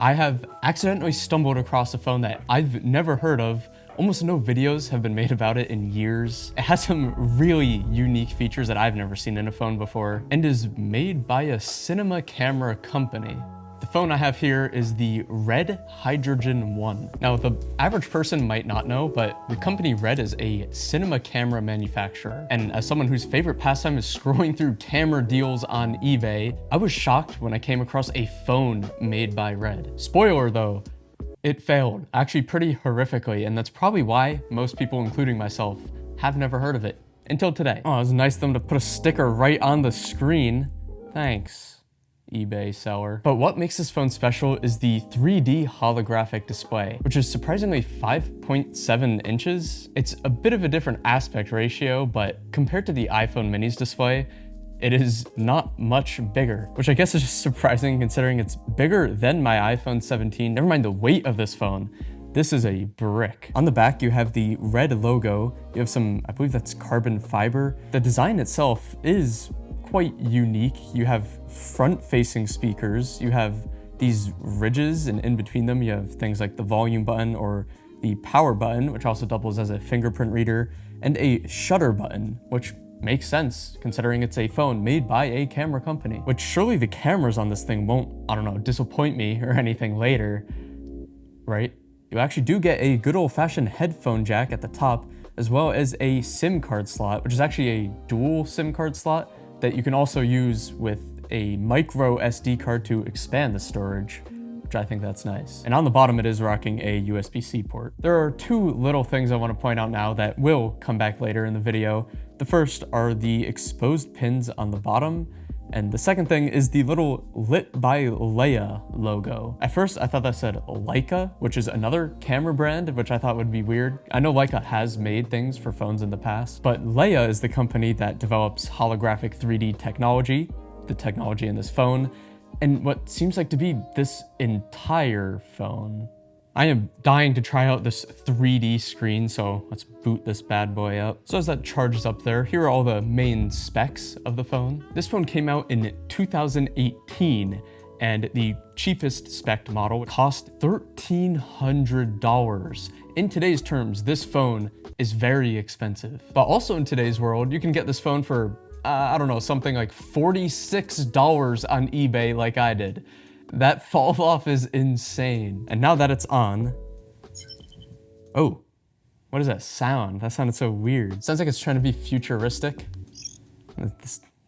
I have accidentally stumbled across a phone that I've never heard of. Almost no videos have been made about it in years. It has some really unique features that I've never seen in a phone before and is made by a cinema camera company. The phone I have here is the Red Hydrogen 1. Now, the average person might not know, but the company Red is a cinema camera manufacturer. And as someone whose favorite pastime is scrolling through camera deals on eBay, I was shocked when I came across a phone made by Red. Spoiler though, it failed, actually pretty horrifically, and that's probably why most people, including myself, have never heard of it until today. Oh, it was nice of them to put a sticker right on the screen. Thanks, eBay seller. But what makes this phone special is the 3D holographic display, which is surprisingly 5.7 inches. It's a bit of a different aspect ratio, but compared to the iPhone mini's display, it is not much bigger, which I guess is just surprising considering it's bigger than my iPhone 17. Never mind the weight of this phone. This is a brick. On the back, you have the Red logo. You have some, I believe that's carbon fiber. The design itself is quite unique. You have front-facing speakers. You have these ridges, and in between them, you have things like the volume button or the power button, which also doubles as a fingerprint reader, and a shutter button, which makes sense considering it's a phone made by a camera company, which surely the cameras on this thing won't, I don't know, disappoint me or anything later, right? You actually do get a good old-fashioned headphone jack at the top, as well as a SIM card slot, which is actually a dual SIM card slot that you can also use with a micro SD card to expand the storage, which I think that's nice. And on the bottom, it is rocking a USB-C port. There are two little things I want to point out now that will come back later in the video. The first are the exposed pins on the bottom, and the second thing is the little Lit by Leica logo. At first, I thought that said Leica, which is another camera brand, which I thought would be weird. I know Leica has made things for phones in the past, but Leica is the company that develops holographic 3D technology, the technology in this phone, and what seems like to be this entire phone. I am dying to try out this 3D screen, so let's boot this bad boy up. So as that charges up there, here are all the main specs of the phone. This phone came out in 2018, and the cheapest spec model cost $1,300. In today's terms, this phone is very expensive. But also in today's world, you can get this phone for, I don't know, something like $46 on eBay like I did. That fall off is insane. And now that it's on, oh, what is that sound? That sounded so weird. Sounds like it's trying to be futuristic.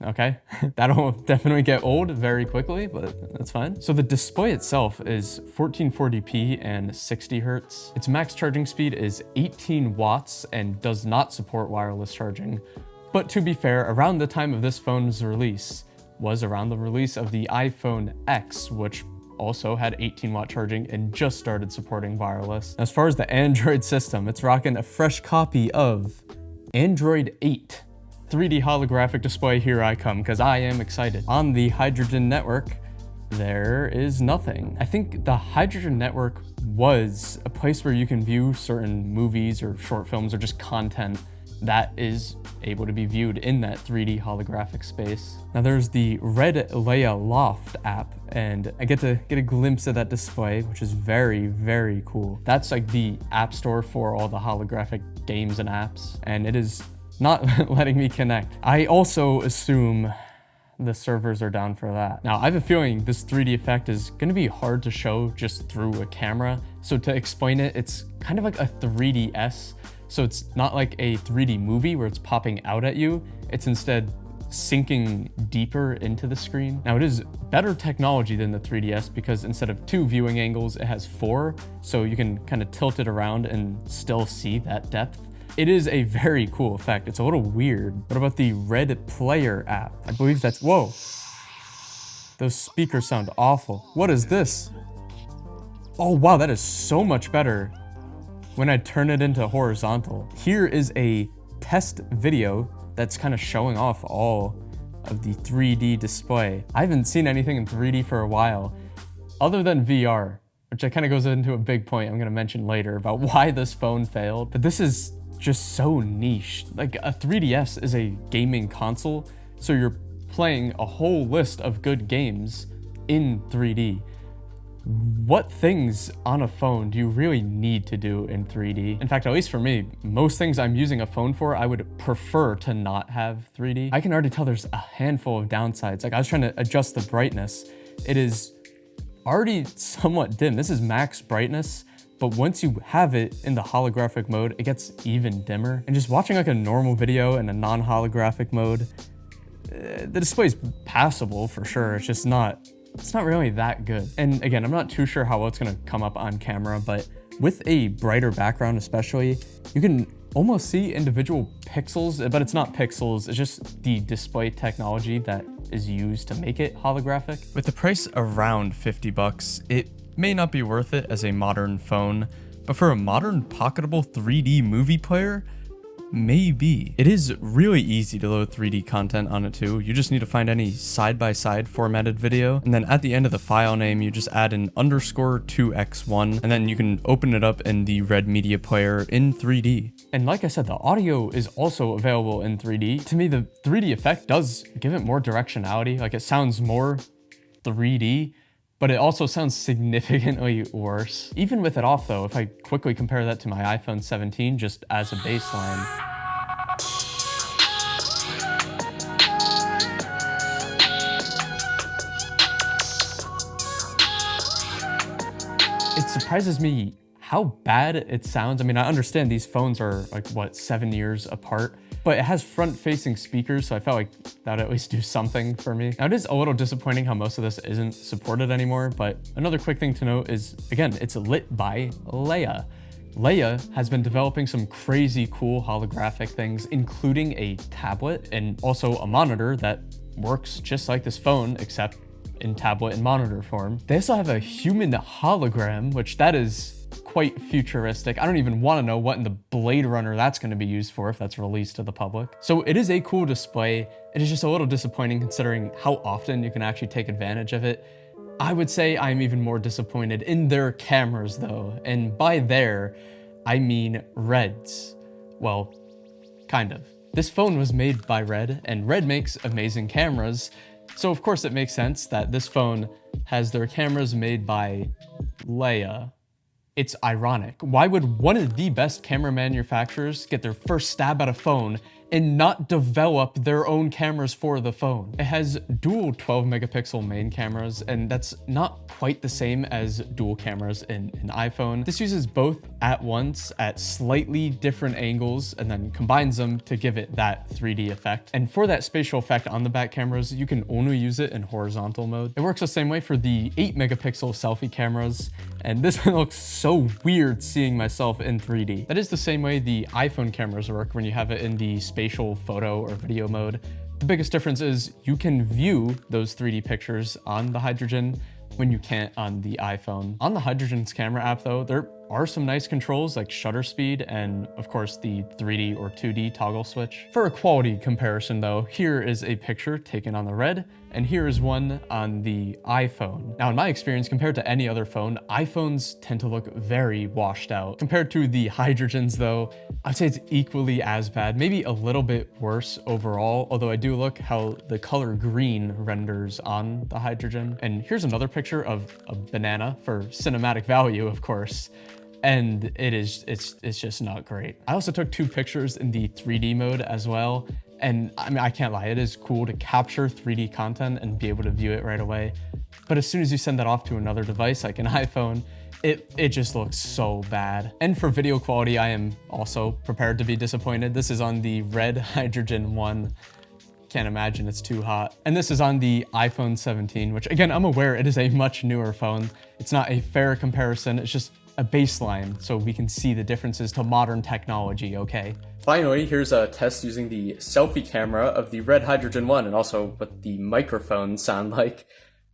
Okay, that'll definitely get old very quickly, but that's fine. So the display itself is 1440p and 60 hertz. Its max charging speed is 18 watts and does not support wireless charging. But to be fair, around the time of this phone's release, was around the release of the iPhone X, which also had 18-watt charging and just started supporting wireless. As far as the Android system, it's rocking a fresh copy of Android 8. 3D holographic display, here I come, because I am excited. On the Hydrogen network, there is nothing. I think the Hydrogen network was a place where you can view certain movies or short films or just content that is able to be viewed in that 3D holographic space. Now there's the Red Leica Loft app, and I get to get a glimpse of that display, which is very, very cool. That's like the app store for all the holographic games and apps, and it is not letting me connect. I also assume the servers are down for that. Now I have a feeling this 3D effect is gonna be hard to show just through a camera. So to explain it, it's kind of like a 3DS. So it's not like a 3D movie where it's popping out at you. It's instead sinking deeper into the screen. Now it is better technology than the 3DS because instead of 2 viewing angles, it has 4. So you can kind of tilt it around and still see that depth. It is a very cool effect. It's a little weird. What about the Red Player app? I believe that's, whoa. Those speakers sound awful. What is this? Oh wow, that is so much better when I turn it into horizontal. Here is a test video that's kind of showing off all of the 3D display. I haven't seen anything in 3D for a while, other than VR, which kind of goes into a big point I'm gonna mention later about why this phone failed. But this is just so niche. Like a 3DS is a gaming console, so you're playing a whole list of good games in 3D. what things on a phone do you really need to do in 3D? In fact, at least for me, most things I'm using a phone for, I would prefer to not have 3D. I can already tell there's a handful of downsides. Like I was trying to adjust the brightness. It is already somewhat dim. This is max brightness, but once you have it in the holographic mode, it gets even dimmer. And just watching like a normal video in a non-holographic mode, the display's passable for sure. It's not really that good. And again, I'm not too sure how well it's gonna come up on camera, but with a brighter background especially, you can almost see individual pixels, but it's not pixels, it's just the display technology that is used to make it holographic. With the price around 50 bucks, it may not be worth it as a modern phone, but for a modern pocketable 3D movie player, maybe. It is really easy to load 3D content on it too. You just need to find any side-by-side formatted video, and then at the end of the file name, you just add an _2x1, and then you can open it up in the Red Media Player in 3D. And like I said, the audio is also available in 3D. To me, the 3D effect does give it more directionality. Like it sounds more 3D, but it also sounds significantly worse. Even with it off though, if I quickly compare that to my iPhone 17 just as a baseline, it surprises me how bad it sounds. I mean, I understand these phones are like, what, 7 years apart, but it has front-facing speakers, so I felt like that would at least do something for me. Now, it is a little disappointing how most of this isn't supported anymore, but another quick thing to note is, again, it's lit by Leia. Leia has been developing some crazy cool holographic things, including a tablet and also a monitor that works just like this phone, except in tablet and monitor form. They also have a human hologram, which that is quite futuristic. I don't even want to know what in the Blade Runner that's going to be used for if that's released to the public. So it is a cool display. It is just a little disappointing considering how often you can actually take advantage of it. I would say I'm even more disappointed in their cameras though. And by there, I mean Red's. Well, kind of. This phone was made by Red, and Red makes amazing cameras. So of course it makes sense that this phone has their cameras made by Leia. It's ironic. Why would one of the best camera manufacturers get their first stab at a phone and not develop their own cameras for the phone? It has dual 12 megapixel main cameras, and that's not quite the same as dual cameras in an iPhone. This uses both at once at slightly different angles and then combines them to give it that 3D effect. And for that spatial effect on the back cameras, you can only use it in horizontal mode. It works the same way for the 8 megapixel selfie cameras, and this one looks so weird seeing myself in 3D. That is the same way the iPhone cameras work when you have it in the spatial photo or video mode. The biggest difference is you can view those 3D pictures on the Hydrogen when you can't on the iPhone. On the Hydrogen's camera app though, there are some nice controls like shutter speed and of course the 3D or 2D toggle switch. For a quality comparison though, here is a picture taken on the Red and here is one on the iPhone. Now in my experience, compared to any other phone, iPhones tend to look very washed out. Compared to the Hydrogens though, I'd say it's equally as bad, maybe a little bit worse overall, although I do look how the color green renders on the Hydrogen. And here's another picture of a banana for cinematic value, of course. And it's just not great. I also took 2 pictures in the 3D mode as well. And I mean, I can't lie, it is cool to capture 3D content and be able to view it right away. But as soon as you send that off to another device, like an iPhone, it just looks so bad. And for video quality, I am also prepared to be disappointed. This is on the Red Hydrogen 1. Can't imagine it's too hot. And this is on the iPhone 17, which again, I'm aware it is a much newer phone. It's not a fair comparison, it's just a baseline so we can see the differences to modern technology, okay? Finally, here's a test using the selfie camera of the Red Hydrogen 1 and also what the microphones sound like.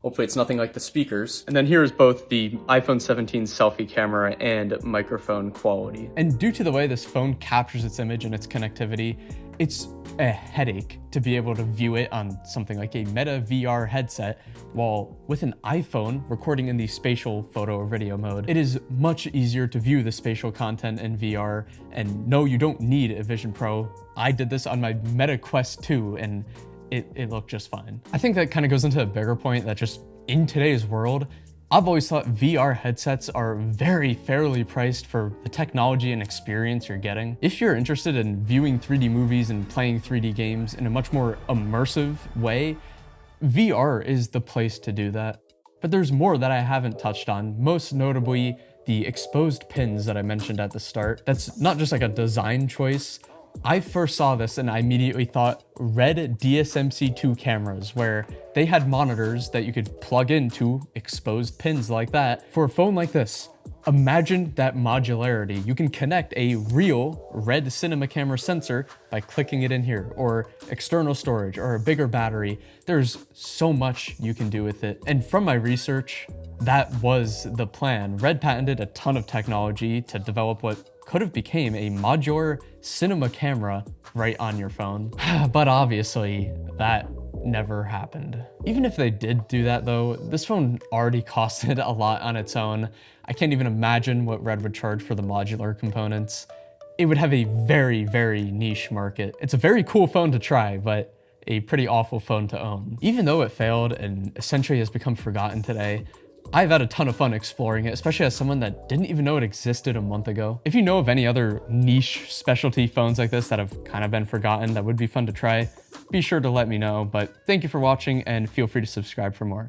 Hopefully it's nothing like the speakers. And then here is both the iPhone 17 selfie camera and microphone quality. And due to the way this phone captures its image and its connectivity, it's a headache to be able to view it on something like a Meta VR headset, while with an iPhone recording in the spatial photo or video mode, it is much easier to view the spatial content in VR. And no, you don't need a Vision Pro. I did this on my Meta Quest 2 and it looked just fine. I think that kind of goes into a bigger point that just in today's world, I've always thought VR headsets are very fairly priced for the technology and experience you're getting. If you're interested in viewing 3D movies and playing 3D games in a much more immersive way, VR is the place to do that. But there's more that I haven't touched on, most notably the exposed pins that I mentioned at the start. That's not just like a design choice. I first saw this and I immediately thought red DSMC2 cameras, where they had monitors that you could plug into exposed pins like that. For a phone like this, imagine that modularity. You can connect a real red cinema camera sensor by clicking it in here, or external storage, or a bigger battery. There's so much you can do with it. And from my research, that was the plan. Red patented a ton of technology to develop what could have became a modular cinema camera right on your phone. But obviously, that never happened. Even if they did do that though, this phone already costed a lot on its own. I can't even imagine what Red would charge for the modular components. It would have a very, very niche market. It's a very cool phone to try, but a pretty awful phone to own. Even though it failed and essentially has become forgotten today, I've had a ton of fun exploring it, especially as someone that didn't even know it existed a month ago. If you know of any other niche specialty phones like this that have kind of been forgotten that would be fun to try, be sure to let me know. But thank you for watching and feel free to subscribe for more.